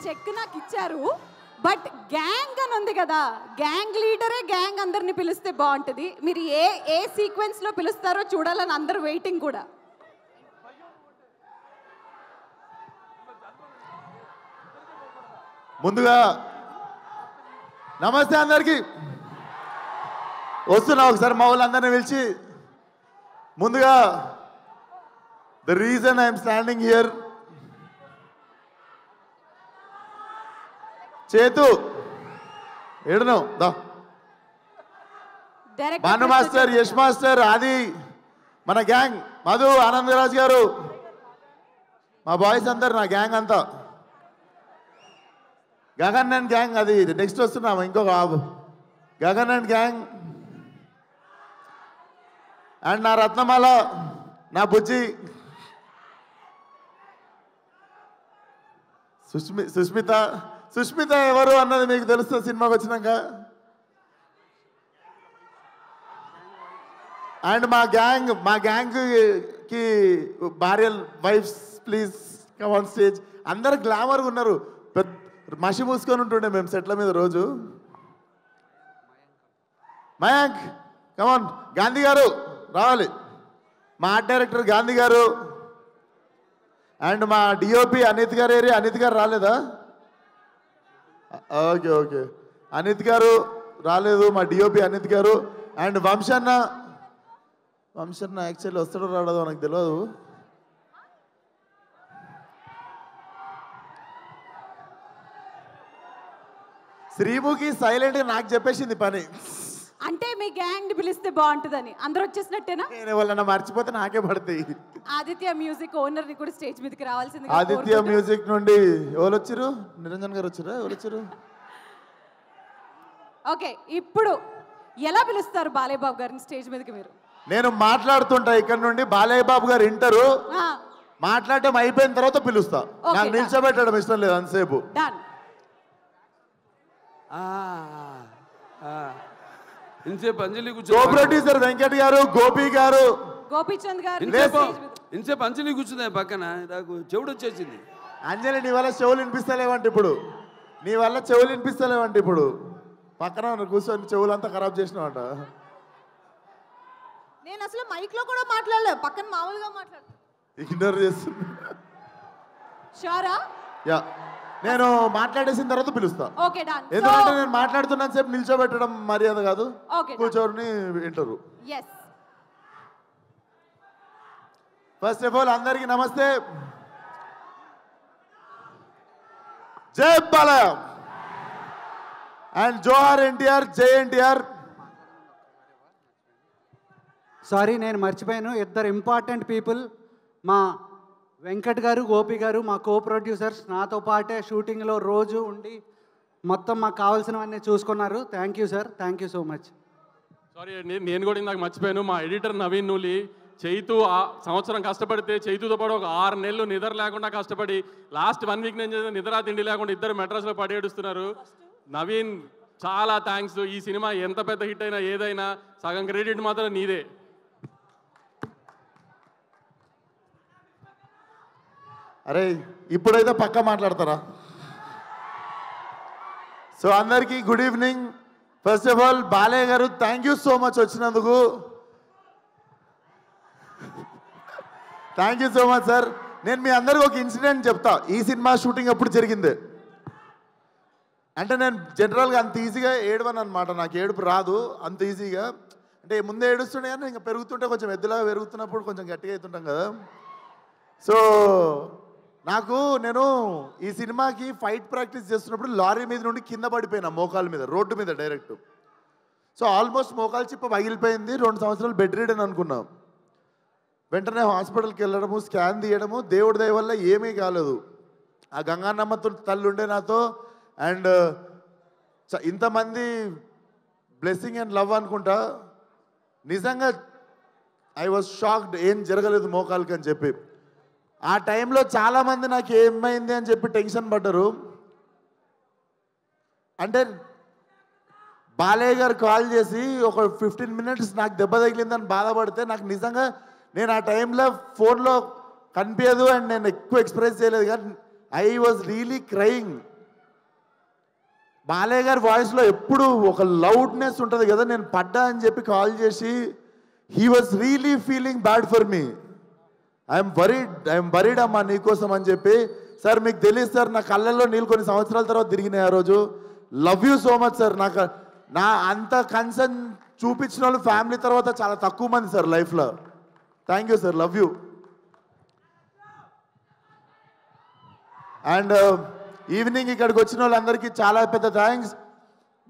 Check నాకు ఇచ్చారు. But gang అని ఉంది కదా, గ్యాంగ్ లీడరే గ్యాంగ్ అందరిని పిలిస్తే బాగుంటుంది. మీరు ఏ సీక్వెన్స్లో పిలుస్తారో చూడాలని అందరూ వెయిటింగ్ కూడా. ముందుగా నమస్తే అందరికి. వస్తున్నా ఒకసారి మా వాళ్ళందరినీ పిలిచి. ముందుగా the reason I'm standing here, చేతు ఏడును దా, భాను మాస్టర్, యష్ మాస్టర్, ఆది, మన గ్యాంగ్, మధు, ఆనందరాజ్ గారు, మా బాయ్స్ అందరు, నా గ్యాంగ్ అంతా, గగన్ అండ్ గ్యాంగ్. అది నెక్స్ట్ వస్తున్నాము, ఇంకొక బాబు గగన్ అండ్ గ్యాంగ్. అండ్ నా రత్నమాల, నా బుజ్జి సుష్మిత. సుష్మిత ఎవరు అన్నది మీకు తెలుస్తుంది సినిమాకి వచ్చినాక. అండ్ మా గ్యాంగ్కి భార్య, wives, please come on stage. అందరు గ్లామర్గా ఉన్నారు, పెద్ద మసి మూసుకొని ఉంటుండే మేము సెట్ల మీద రోజు. మయాంక్ కమాన్, గాంధీ గారు రావాలి, మా ఆర్ట్ డైరెక్టర్ గాంధీ గారు. అండ్ మా డిఓపి అనిత్ గారు. అనిత్ గారు రాలేదా? ఓకే ఓకే, అనిత్ గారు రాలేదు, మా డిఓపి అనిత్ గారు. అండ్ వంశన్న యాక్చువల్లీ వస్తాడో రాడదో నాకు తెలియదు. శ్రీముఖి సైలెంట్గా నాకు చెప్పేసింది పని. అంటే మీ గ్యాంగ్ పిలిస్తే బాగుంటుందని. అందరూ వచ్చేసినట్టేనా? నేను వాళ్ళని మర్చిపోతే నాకే పడతాయి. ఆదిత్య మ్యూజిక్ ఓనర్ ని కూడా స్టేజ్ మీదకి రావాల్సింది. ఆదిత్య మ్యూజిక్ నుండి ఎవరు వచ్చారు? నిరంజన్ గారు వచ్చారా? ఎవరు వచ్చారు? ఓకే, ఇప్పుడు ఎలా పిలుస్తారు బాలయ్య బాబు గారిని స్టేజ్ మీదకి? మీరు నేను మాట్లాడుతుంటా ఇక్కడ నుండి, బాలయ్య బాబు గారు వింటారు, మాట్లాడటం అయిపోయిన తర్వాత పిలుస్తా. నాకు నిల్చోబెట్టడం ఇష్టం లేదు అంతసేపు. డన్. ఇంతసేపు అంజలి ప్రొడ్యూసర్ వెంకట్ గారు, గోపి గారు, గోపీచంద్ గారు. ఇంతసేపు అంజలి కూర్చుంది పక్కన, నాకు చెవుడు వచ్చేసింది. అంజలి నీ వల్ల చెవులు వినిపిస్తలేవంటే ఇప్పుడు, నీ వల్ల చెవులు వినిపిస్తలేవంటే ఇప్పుడు. పక్కన కూర్చొని చెవులంతా ఖరాబ్ చేసినావంట. నేను అసలు మైక్ లో కూడా మాట్లాడలేదు, పక్కన మామూలుగా మాట్లాడు. ఇగ్నోర్ చేస్తున్నా. షూరా? యా, నేను మాట్లాడేసిన తర్వాత పిలుస్తా. Okay done. ఎందుకంటే నేను మాట్లాడుతున్నా సేపు నిల్చోబెట్టడం మర్యాద కాదు, ఓకే కూర్చొని వింటారు. yes. ఫస్ట్ ఆఫ్ ఆల్ అందరికీ నమస్తే. జై బాలయ్య అండ్ జోహార్ ఎన్టీఆర్, జై ఎన్టీఆర్. సారీ, నేను మర్చిపోయాను. ఇద్దరు ఇంపార్టెంట్ పీపుల్, మా వెంకట్ గారు, గోపి గారు, మా కో ప్రొడ్యూసర్స్, నాతో పాటే షూటింగ్లో రోజు ఉండి మొత్తం మాకు కావాల్సినవన్నీ చూసుకున్నారు. Thank you sir, thank you so much. Sorry అండి, నేను కూడా ఇందాక మర్చిపోయాను. మా ఎడిటర్ నవీన్ నూలి, చైతు సంవత్సరం కష్టపడితే చైతుతో పాటు ఒక 6 నెలలు నిద్ర లేకుండా కష్టపడి లాస్ట్ 1 వీక్ నేను నిద్ర తిండి లేకుండా ఇద్దరు మెడ్రాస్లో పడి ఏడుస్తున్నారు. నవీన్ చాలా థ్యాంక్స్. ఈ సినిమా ఎంత పెద్ద హిట్ అయినా ఏదైనా సగం క్రెడిట్ మాత్రం నీదే. అరే ఇప్పుడైతే పక్కా మాట్లాడతారా? సో అందరికీ good evening. First of all Balayya garu thank you so much వచ్చినందుకు. Thank you so much sir. నేను మీ అందరికీ ఒక ఇన్సిడెంట్ చెప్తా. ఈ సినిమా షూటింగ్ ఎప్పుడు జరిగింది అంటే, నేను జనరల్గా అంత ఈజీగా ఏడవను అనమాట, నాకు ఏడుపు రాదు అంత ఈజీగా. అంటే ముందే ఏడుస్తుండే కానీ ఇంకా పెరుగుతుంటే కొంచెం ఎద్దులాగా పెరుగుతున్నప్పుడు కొంచెం గట్టిగా అవుతుంటాం కదా. సో నేను ఈ సినిమాకి ఫైట్ ప్రాక్టీస్ చేస్తున్నప్పుడు లారీ మీద నుండి కింద పడిపోయినా, మోకాల మీద, రోడ్డు మీద డైరెక్ట్. సో ఆల్మోస్ట్ మోకాలు చిప్ప పగిలిపోయింది. 2 సంవత్సరాలు బెడ్ రీడ్ అని అనుకున్నాం. వెంటనే హాస్పిటల్కి వెళ్ళడము, స్కాన్ తీయడము, దేవుడి దయ వల్ల ఏమీ కాలేదు. ఆ గంగానమ్మతో తల్లి ఉండే నాతో. అండ్ ఇంతమంది బ్లెస్సింగ్ అండ్ లవ్ అనుకుంటా. నిజంగా ఐ వాజ్ షాక్డ్, ఏం జరగలేదు మోకాలకి అని చెప్పి. ఆ టైంలో చాలామంది నాకు ఏమైంది అని చెప్పి టెన్షన్ పడ్డారు. అంటే బాలయ్య గారు కాల్ చేసి ఒక 15 minutes నాకు దెబ్బ తగిలిందని బాధపడితే, నాకు నిజంగా నేను ఆ టైంలో ఫోన్లో కనిపించదు అండ్ నేను ఎక్కువ ఎక్స్ప్రెస్ చేయలేదు. కానీ I was really crying. Balayya గారి వాయిస్లో ఎప్పుడు ఒక లౌడ్నెస్ ఉంటుంది కదా, నేను పడ్డా అని చెప్పి కాల్ చేసి he was really feeling bad for me. I'm worried అమ్మా నీకోసం అని చెప్పి. సార్ మీకు తెలియదు సార్, నా కళ్ళల్లో నీళ్ళు కొన్ని సంవత్సరాల తర్వాత తిరిగినాయి ఆ రోజు. Love you so much sir. నా అంత కన్సర్న్ చూపించిన వాళ్ళు ఫ్యామిలీ తర్వాత చాలా తక్కువ మంది సార్ లైఫ్లో. Thank you sir, love you. And evening ఇక్కడికి వచ్చిన వాళ్ళందరికీ చాలా పెద్ద థ్యాంక్స్.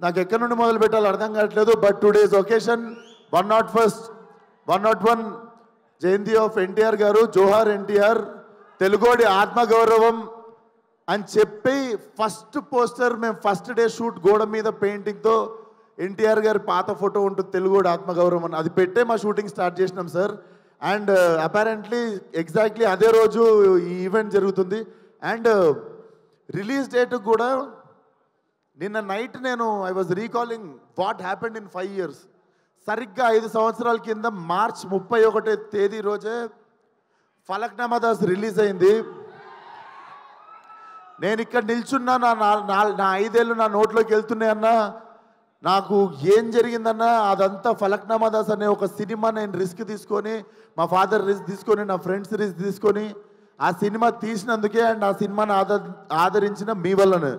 నాకు ఎక్కడి నుండి మొదలు పెట్టాలో అర్థం కావట్లేదు. బట్ టుడేస్ ఒకేషన్ 101 జయంతి ఆఫ్ ఎన్టీఆర్ గారు. జోహార్ ఎన్టీఆర్, తెలుగోడి ఆత్మగౌరవం అని చెప్పి ఫస్ట్ పోస్టర్ మేము ఫస్ట్ డే షూట్ గోడ మీద పెయింటింగ్తో ఎన్టీఆర్ గారి పాత ఫోటో ఉంటుంది, తెలుగోడి ఆత్మగౌరవం అని, అది పెట్టే మా షూటింగ్ స్టార్ట్ చేసినాం సార్. అండ్ అపారెంట్లీ ఎగ్జాక్ట్లీ అదే రోజు ఈ ఈవెంట్ జరుగుతుంది. అండ్ రిలీజ్ డేట్ కూడా నిన్న night I was recalling what happened in 5 years. సరిగ్గా 5 సంవత్సరాల కింద మార్చ్ 31వ తేదీ రోజే ఫలక్నామా దాస్ రిలీజ్ అయింది. నేను ఇక్కడ నిల్చున్నా, నా 5 ఏళ్ళు నా నోట్లోకి వెళ్తున్నాయన్నా. నాకు ఏం జరిగిందన్నా అదంతా ఫలక్నామా దాస్ అనే ఒక సినిమా నేను రిస్క్ తీసుకొని, మా ఫాదర్ రిస్క్ తీసుకొని, నా ఫ్రెండ్స్ రిస్క్ తీసుకొని ఆ సినిమా తీసినందుకే అండ్ ఆ సినిమాని ఆదరించిన మీ వల్లనే.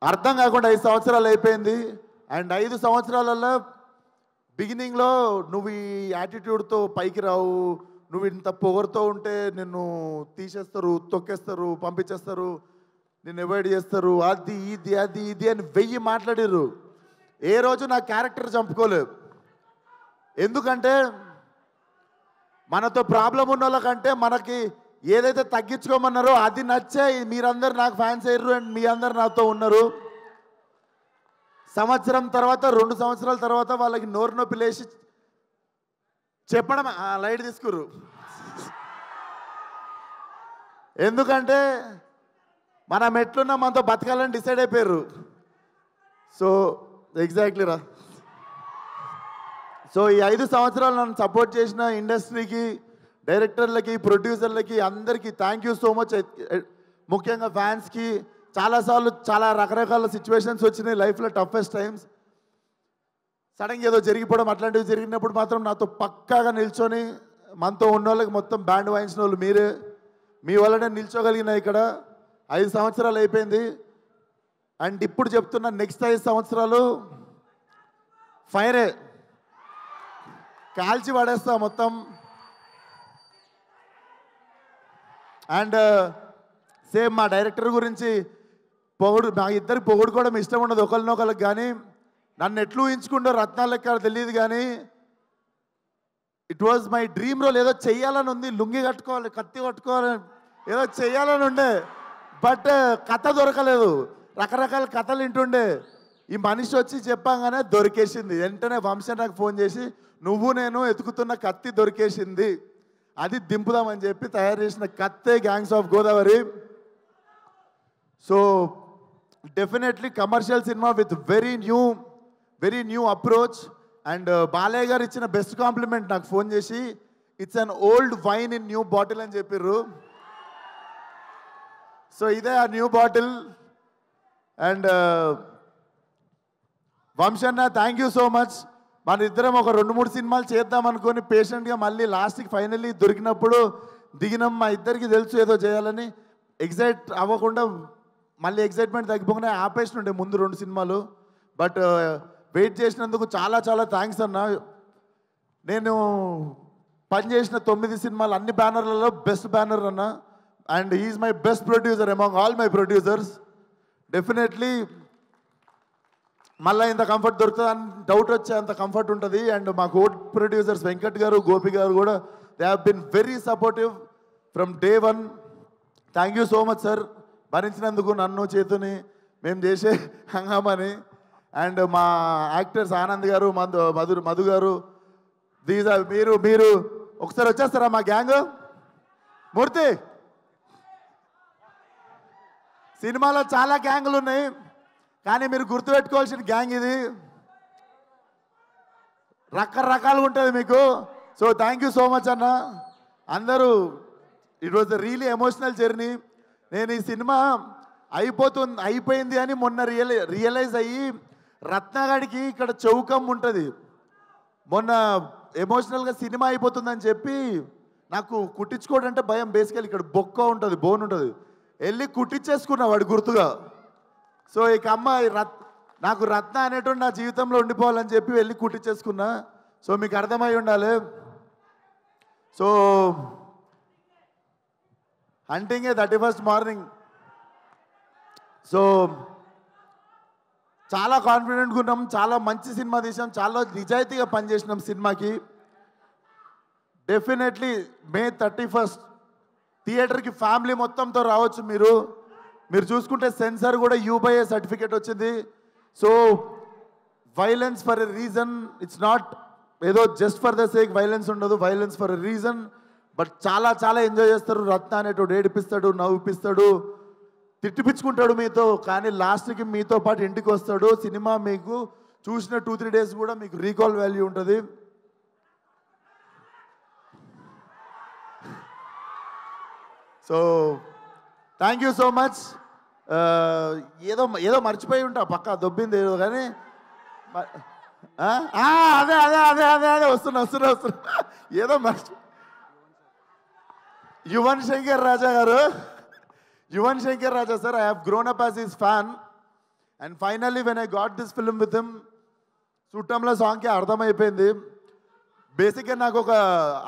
అర్థం కాకుండా 5 సంవత్సరాలు అయిపోయింది. అండ్ 5 సంవత్సరాలలో బిగినింగ్లో నువ్వు ఈ యాటిట్యూడ్తో పైకి రావు, నువ్వు ఇంత పొగరుతో ఉంటే నిన్ను తీసేస్తారు, తొక్కేస్తారు, పంపించేస్తారు, నిన్ను అవాయిడ్ చేస్తారు, అది ఇది అని 1000 మాట్లాడారు. ఏ రోజు నా క్యారెక్టర్ చంపుకోలేదు. ఎందుకంటే మనతో ప్రాబ్లం ఉన్న వాళ్ళకంటే మనకి ఏదైతే తగ్గించుకోమన్నారో అది నచ్చే మీరందరు నాకు ఫ్యాన్స్ అయ్యారు అండ్ మీ అందరు నాతో ఉన్నారు. సంవత్సరం తర్వాత 2 సంవత్సరాల తర్వాత వాళ్ళకి నోరు నొప్పి లేచి చెప్పడం లైట్ తీసుకురు. ఎందుకంటే మనం ఎట్లున్నా మనతో బతకాలని డిసైడ్ అయిపోయారు. సో ఎగ్జాక్ట్లీ రా. సో ఈ 5 సంవత్సరాలు నన్ను సపోర్ట్ చేసిన ఇండస్ట్రీకి, డైరెక్టర్లకి, ప్రొడ్యూసర్లకి అందరికీ థ్యాంక్ యూ సో మచ్. ముఖ్యంగా ఫ్యాన్స్కి. చాలాసార్లు చాలా రకరకాల సిచ్యువేషన్స్ వచ్చినాయి లైఫ్లో, టఫెస్ట్ టైమ్స్. సడన్గా ఏదో జరిగిపోవడం అట్లాంటివి జరిగినప్పుడు మాత్రం నాతో పక్కాగా నిల్చొని మనతో ఉన్న వాళ్ళకి మొత్తం బ్యాండ్ వాయించిన వాళ్ళు మీరే. మీ వల్లనే నిల్చోగలిగిన ఇక్కడ 5 సంవత్సరాలు అయిపోయింది. అండ్ ఇప్పుడు చెప్తున్న నెక్స్ట్ 5 సంవత్సరాలు ఫైరే, కాల్చి పడేస్తా మొత్తం. అండ్ సేమ్ మా డైరెక్టర్ గురించి మా ఇద్దరికి పొగుడుకోవడం ఇష్టం ఉండదు ఒకరినొకరికి. కానీ నన్ను ఎట్లు ఊహించుకుంటో రత్నాలు లెక్క తెలియదు, కానీ it was my dream role. ఏదో చెయ్యాలని ఉంది, లుంగి కట్టుకోవాలి, కత్తి కట్టుకోవాలి, ఏదో చెయ్యాలని ఉండే. బట్ కథ దొరకలేదు. రకరకాల కథలు వింటుండే. ఈ మనిషి వచ్చి చెప్పంగానే దొరికేసింది. వెంటనే వంశీ నాకు ఫోన్ చేసి నువ్వు నేను ఎతుకుతున్న కత్తి దొరికేసింది, అది దింపుదామని చెప్పి తయారు చేసిన కత్తే gangs of Godavari. So definitely commercial cinema with very new approach. And Balayya garu ఇచ్చిన బెస్ట్ కాంప్లిమెంట్ నాకు ఫోన్ చేసి, it's an old wine in new bottle అని చెప్పిర్రు. సో ఇదే ఆ new bottle. And Vamshanna thank you so much. మన ఇద్దరం ఒక 2-3 సినిమాలు చేద్దాం అనుకొని పేషెంట్గా మళ్ళీ లాస్ట్కి ఫైనల్లీ దొరికినప్పుడు దిగినాం. మా ఇద్దరికి తెలుసు ఏదో చేయాలని. ఎగ్జైట్ అవ్వకుండా మళ్ళీ ఎగ్జైట్మెంట్ తగ్గిపోకుండా ఆపేసినుండే ముందు 2 సినిమాలు. బట్ వెయిట్ చేసినందుకు చాలా చాలా థ్యాంక్స్ అన్న. నేను పనిచేసిన 9 సినిమాలు అన్ని బ్యానర్లలో బెస్ట్ బ్యానర్ అన్న. And he's my best producer among all my producers. Definitely మళ్ళీ ఇంత కంఫర్ట్ దొరుకుతుందని డౌట్ వచ్చే అంత కంఫర్ట్ ఉంటుంది. అండ్ మా కో ప్రొడ్యూసర్స్ వెంకట్ గారు, గోపి గారు కూడా they have been very supportive from day 1. Thank you so much sir, భరించినందుకు నన్ను, చేతుని, మేము చేసే హంగామని. అండ్ మా యాక్టర్స్ ఆనంద్ గారు, మధు గారు, దీస్ ఆర్ మీరు ఒకసారి వచ్చేస్తారా మా గ్యాంగ్? మూర్తి, సినిమాలో చాలా గ్యాంగులు ఉన్నాయి, కానీ మీరు గుర్తుపెట్టుకోవాల్సిన గ్యాంగ్ ఇది. రకరకాలుగా ఉంటుంది మీకు. So thank you so much అన్న. అందరూ it was really emotional journey. నేను ఈ సినిమా అయిపోయింది అని మొన్న రియలైజ్ అయ్యి రత్నగాడికి ఇక్కడ చౌకం ఉంటుంది. మొన్న ఎమోషనల్గా సినిమా అయిపోతుందని చెప్పి నాకు కుట్టించుకోవడం అంటే భయం. బేసికల్ ఇక్కడ బొక్క ఉంటుంది, బోన్ ఉంటుంది. వెళ్ళి కుట్టించేసుకున్నా వాడు గుర్తుగా. సో ఇక నాకు రత్న అనేటువంటి నా జీవితంలో ఉండిపోవాలని చెప్పి వెళ్ళి కుట్టించేసుకున్నా. సో మీకు అర్థమై ఉండాలి. So hunting 31st morning. So చాలా కాన్ఫిడెంట్గా ఉన్నాం, చాలా మంచి సినిమా తీసాం, చాలా నిజాయితీగా పనిచేసినాం సినిమాకి. డెఫినెట్లీ May 31st థియేటర్కి ఫ్యామిలీ మొత్తంతో రావచ్చు. మీరు చూసుకుంటే సెన్సార్ కూడా U/A సర్టిఫికేట్ వచ్చింది. So violence for a reason, it's not ఏదో just for the sake violence ఉండదు, violence for a reason. But చాలా చాలా ఎంజాయ్ చేస్తారు. రత్న అనేటోడు ఏడిపిస్తాడు, నవ్విపిస్తాడు, తిట్టిపించుకుంటాడు మీతో, కానీ లాస్ట్కి మీతో పాటు ఇంటికి వస్తాడు. సినిమా మీకు చూసిన 2-3 days కూడా మీకు రీకాల్ వాల్యూ ఉంటుంది. So thank you so much. ఏదో మర్చిపోయి ఉంటా, పక్కా దొబ్బింది ఏదో, కానీ అదే అదే అదే అదే అదే వస్తున్నా ఏదో యువన్ శంకర్ రాజా గారు. Yuvan Shankar Raja sir, I have grown up as his fan and finally when I got this film with him, చుట్టంలో సాంగ్కి అర్థమైపోయింది. బేసిక్గా నాకు ఒక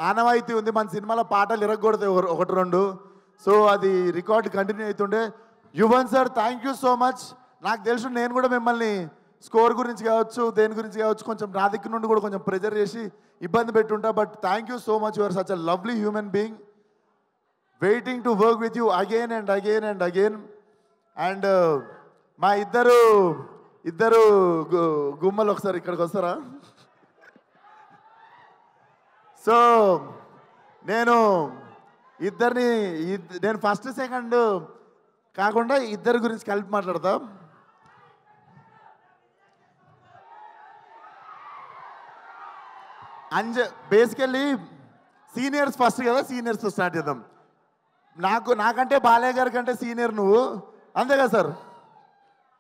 ఆనవాయితీ ఉంది, మన సినిమాలో పాటలు ఇరగకూడదు 1-2. సో అది రికార్డ్ కంటిన్యూ అవుతుండే. Yuvan sir thank you so much. నాకు తెలుసు నేను కూడా మిమ్మల్ని స్కోర్ గురించి కావచ్చు, దేని గురించి కావచ్చు, కొంచెం నా దగ్గర నుండి కూడా కొంచెం ప్రెజర్ చేసి ఇబ్బంది పెట్టుంటా. But thank you so much. You are such a lovely human being. Waiting to work with you again and again and again. And మా ఇద్దరు గుమ్మలు ఒకసారి ఇక్కడికి వస్తారా? సో నేను ఫస్ట్ సెకండ్ కాకుండా ఇద్దరి గురించి కలిపి మాట్లాడతా. బేసికల్లీ సీనియర్స్ ఫస్ట్ కదా, సీనియర్స్తో స్టార్ట్ చేద్దాం. నాకంటే బాలయ్య గారి కంటే సీనియర్ నువ్వు, అంతే కదా సార్?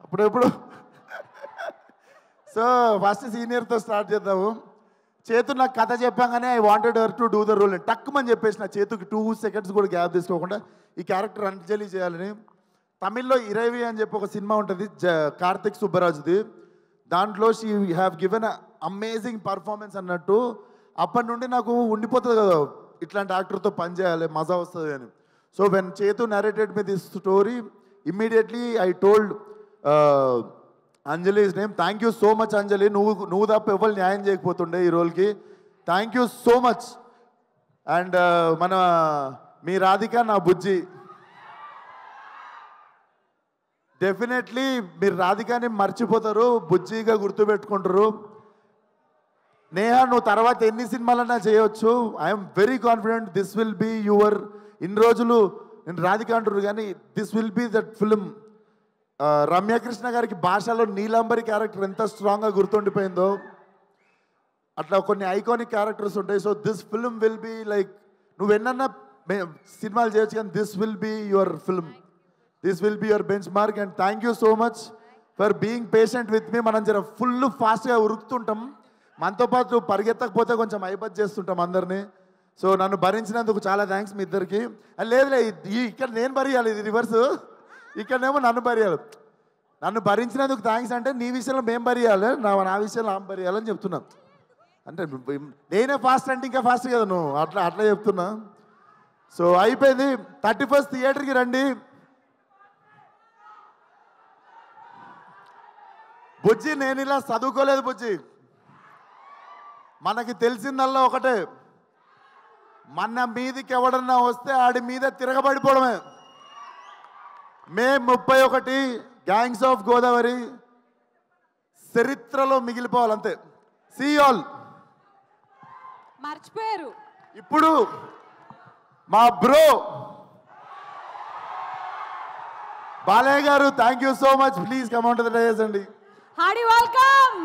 అప్పుడెప్పుడు సో ఫస్ట్ సీనియర్తో స్టార్ట్ చేద్దాము. చేతు నాకు కథ చెప్పాగానే I wanted her to do the role. టక్కుమని చెప్పేసి నా చేతుకి 2 seconds కూడా గ్యాప్ తీసుకోకుండా ఈ క్యారెక్టర్ అంజలి చేయాలని. తమిళ్లో ఇరవి అని చెప్పి ఒక సినిమా ఉంటుంది, కార్తిక్ సుబ్బరాజుది. దాంట్లో she have given amazing performance అన్నట్టు. అప్పటి నుండి నాకు ఉండిపోతుంది కదా ఇట్లాంటి యాక్టర్తో పనిచేయాలి, మజా వస్తుంది అని. So when Chethu narrated me this story, immediately I told Anjali's name. Thank you so much Anjali, నువ్వు తప్ప ఎవరు న్యాయం చేయకపోతుండే ఈ రోల్కి. Thank you so much. And మీ రాధిక నా బుజ్జి. డెఫినెట్లీ మీరు రాధికాని మర్చిపోతారు, బుజ్జిగా గుర్తుపెట్టుకుంటారు. నేహా నువ్వు తర్వాత ఎన్ని సినిమాలన్నా చేయవచ్చు. I'm very confident this will be your. ఇన్ని రోజులు నేను రాధిక అంటారు కానీ this will be that film. రమ్యకృష్ణ గారికి భాషలో నీలాంబరి క్యారెక్టర్ ఎంత స్ట్రాంగ్గా గుర్తుండిపోయిందో అట్లా కొన్ని ఐకానిక్ క్యారెక్టర్స్ ఉంటాయి. So this film will be like, నువ్వు ఎన్నన్నా సినిమాలు చేయొచ్చు కానీ this will be your film, this will be your benchmark. And thank you so much for being patient with me. మనం జర ఫుల్ ఫాస్ట్గా ఉరుకుతుంటాం, మనతో పాటు పరిగెత్తకపోతే కొంచెం ఐబత్ చేస్తుంటాం అందరినీ. సో నన్ను భరించినందుకు చాలా థ్యాంక్స్ మీ ఇద్దరికి. లేదులే ఇక్కడ నేను భరియాలి, ఇది రివర్స్. ఇక్కడనేమో నన్ను భరియాలి. నన్ను భరించినందుకు థ్యాంక్స్ అంటే నీ విషయంలో మేము భరియాలి, నా విషయంలో ఆమె భరియాలని చెప్తున్నాం. అంటే నేనే ఫాస్ట్ అంటే ఇంకా ఫాస్ట్ కదా నువ్వు, అట్లా చెప్తున్నా. సో అయిపోయింది. 31st థియేటర్కి రండి. బుజ్జి నేను ఇలా చదువుకోలేదు బుజ్జి. మనకి తెలిసిందల్లా ఒకటే, మన మీదికి ఎవడన్నా వస్తే ఆడి మీద తిరగబడిపోవడమే. మే 31 గ్యాంగ్స్ ఆఫ్ గోదావరి చరిత్రలో మిగిలిపోవాలంతే. See all. మర్చిపోయారు ఇప్పుడు మా bro Balayya garu. Thank you so much. Please come on to the dais అండి. Hearty welcome